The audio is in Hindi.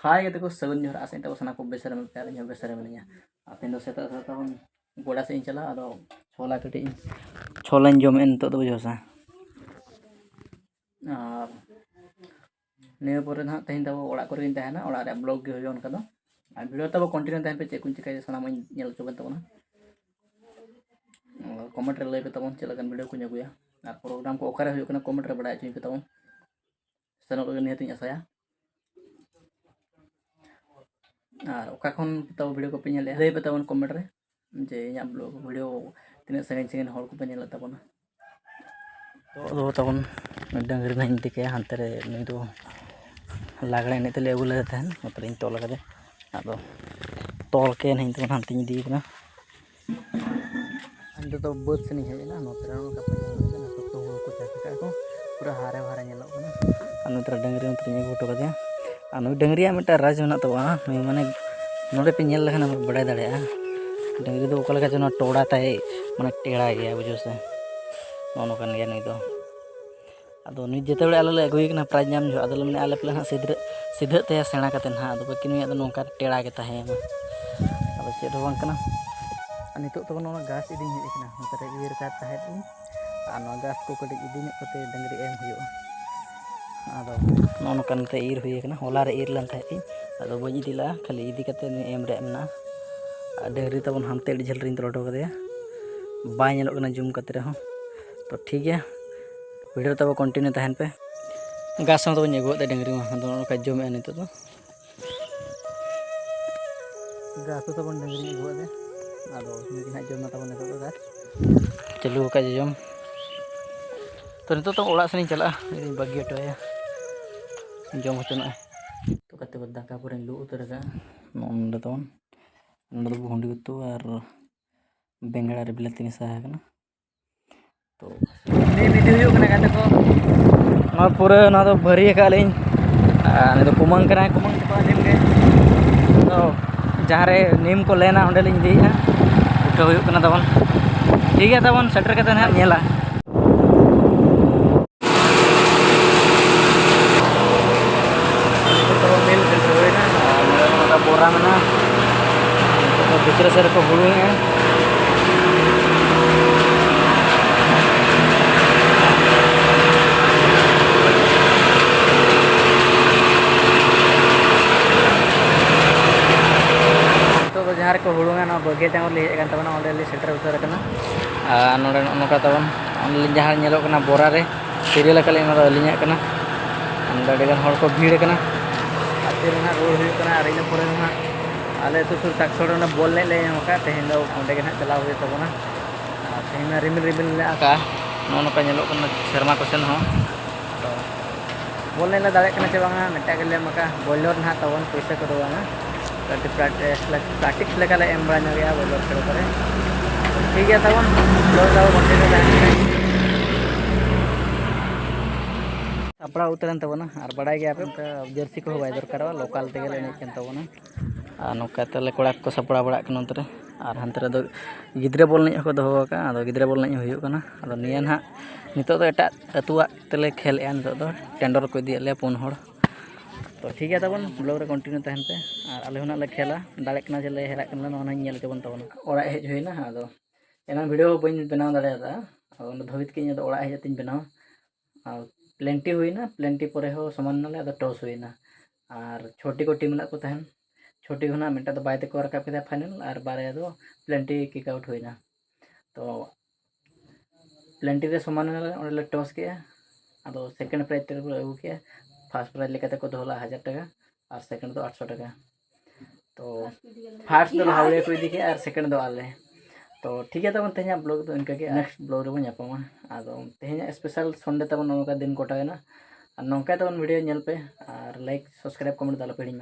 हाय देखो सगुन जोहर आसे तब सना को बेसर में प्यार इन बेसर में आते दो सेता सेता बन गोड़ा से चला अदो छोला कटी छोला जम एन तो बुझोसा और नियो परे ना तेन तब ओड़ा करे तहना ओड़ा रे ब्लॉग गे होन कदो और वीडियो तब कंटिन्यू तहन पे चेक कुन चिकाय सना मैं नेल चोबन तबना कमेंट रे लय पे तबन चला गन वीडियो को अगुया और प्रोग्राम को ओकारे हुयो कना कमेंट रे बडाय पे तबन सनो को निहतिन आसाया और ओका खन तब वीडियो को पे नेले लय पे तबन कमेंट रे जे इया ब्लॉग वीडियो तिने संगे संगे हर को पे नेल तबना तो तबन डंगरी ना इंते के हानते रे नुई दो लागड़े ने तेले अगु ले तहन मतलब इन तोल कदे आदो तोल के नहीं तो हानते दी कना अंदर तो बद से नहीं है ना नोतरा का पे ना तो हो को चाका को पूरा हारे हारे नेलो कना अनुतरा डंगरी उतरे ने फोटो कदे अनु डंगरिया मिटा राज होना तो माने नोडे पे नेल लखना बड़ाय दाड़े डंगरी दो ओकल का जनो टोड़ा ताए माने टेड़ा गया बुझो से नोनो कन गया नहीं तो अदो नि जेते बड़े आले अगुई कना प्राइज नाम जो अदल मने आले प्ले हां सीधे ते सेणा कते ना अदो बकिन अदो नोका टेड़ा के ताहे अदो चेद हो कना नितो तो नोना घास इदी हे कना नतरे इर का ताहे इन आ नो घास को कटी इदी न कते डंगरी एम हुयो अदो नोनो कन ते इर हुई कना होला रे इर लन ताहे अदो बई इदिला खाली इदी कते एम रे मना डंगरी तबन हमते झल रिन तोड़ो कदे बाय नेलो कना जूम कते रहो तो ठीक है वीडियो तब कंटिन्यू तहन पे घास तो बन अगुते डंगरी का जमे नित तो घास तो बन डंगरी अगुते अदो ना जम तब नित तो घास चालू का जम तो नित तो ओड़ा से चला बागी हटोया जम हचना तो कते दाका पर लू उतर का नोंडे तो नोंडे भुंडी उतु और बेंगड़ा रे बिलाती मिसा है तो ने वीडियो हुयो कना कते को ना पूरे ना तो भरी का लें ने तो कुमंग कना कुमंग तो नेम के तो जहां रे नेम को लेना ओंडे लिंग दी उठो हुयो कना तबन ठीक है तबन सेटर कते ना नेला तो मेल सेटर होइना ना बोरा में ना तो भीतर से को हुड़ू है जहाँ को हुड़ूंगा ना बगे टाइम ले तबना ओंडे सेटर उतर कना नोडे नोका तबन जहाँ नेलो कना बोरा रे सीरियल कले ना अलिया कना अंदर गान हर को भीड़ कना आते ना रोड हुई कना और इन परे ना आले तो सुर साक्षर ना बोल ले होका तेहन दो ओंडे गना चला हुई तबना तेहन रिमिल रिमिल ले आका नोका नेलो कना शर्मा क्वेश्चन हो तो बोल ले दाड़े कना चे बांगा मेटा गेले मका बोलर ना तबन पैसा को दो ना प्रैक्टिस लेका ले एम बड़ा गया बोलो खेल करे ठीक है तब लोग जाओ कंटिन्यू अपड़ा उतरन तबना और बड़ा गया पे जर्सी को बाय दरकार लोकल तेगे ले नेकन तबना आ नोका तले कोड़ा को सपड़ा बड़ा कन उतरे और हंतरे दो गिद्रे बोल नहीं को दोहो का आदो गिद्रे बोल नहीं हुयो कना आदो नियन हा नितो तो एटा अतुआ तले खेल ए नितो तो टेंडर को इदी ले पुन हड़ तो ठीक है तबन ब्लॉग रे कंटिन्यू तहन पे और आले होना ले खेला दाड़े कना जे ले हेला कना नोना नेल के बन तबन ओड़ा हेज होइना आदो एना वीडियो बइन बनाव दाड़ेदा आदो धवित के इन ओड़ा हेज तिन बनाव और प्लेंटी हुइना प्लेंटी परे हो समान नाले आदो टॉस हुइना और छोटी को टीम ला को तहन छोटी होना मिटा तो बाय ते को रकाब के फाइनल और बारे दो प्लेंटी किक आउट हुइना तो प्लेंटी रे समान नाले ओले टॉस के आदो सेकंड प्राइज ते अगु के फर्स्ट प्राइज लेके को दोला 1000 टाका और सेकंड तो 800 टाका तो फर्स्ट तो हावले को इदी के और सेकंड दो आले तो ठीक है तब तेहना ब्लॉग तो इनका के नेक्स्ट ब्लॉग रे बन यापमा आदो तेहना स्पेशल संडे तब नोका दिन कोटा है ना और नोका तब वीडियो नेल पे और लाइक सब्सक्राइब कमेंट दाला पे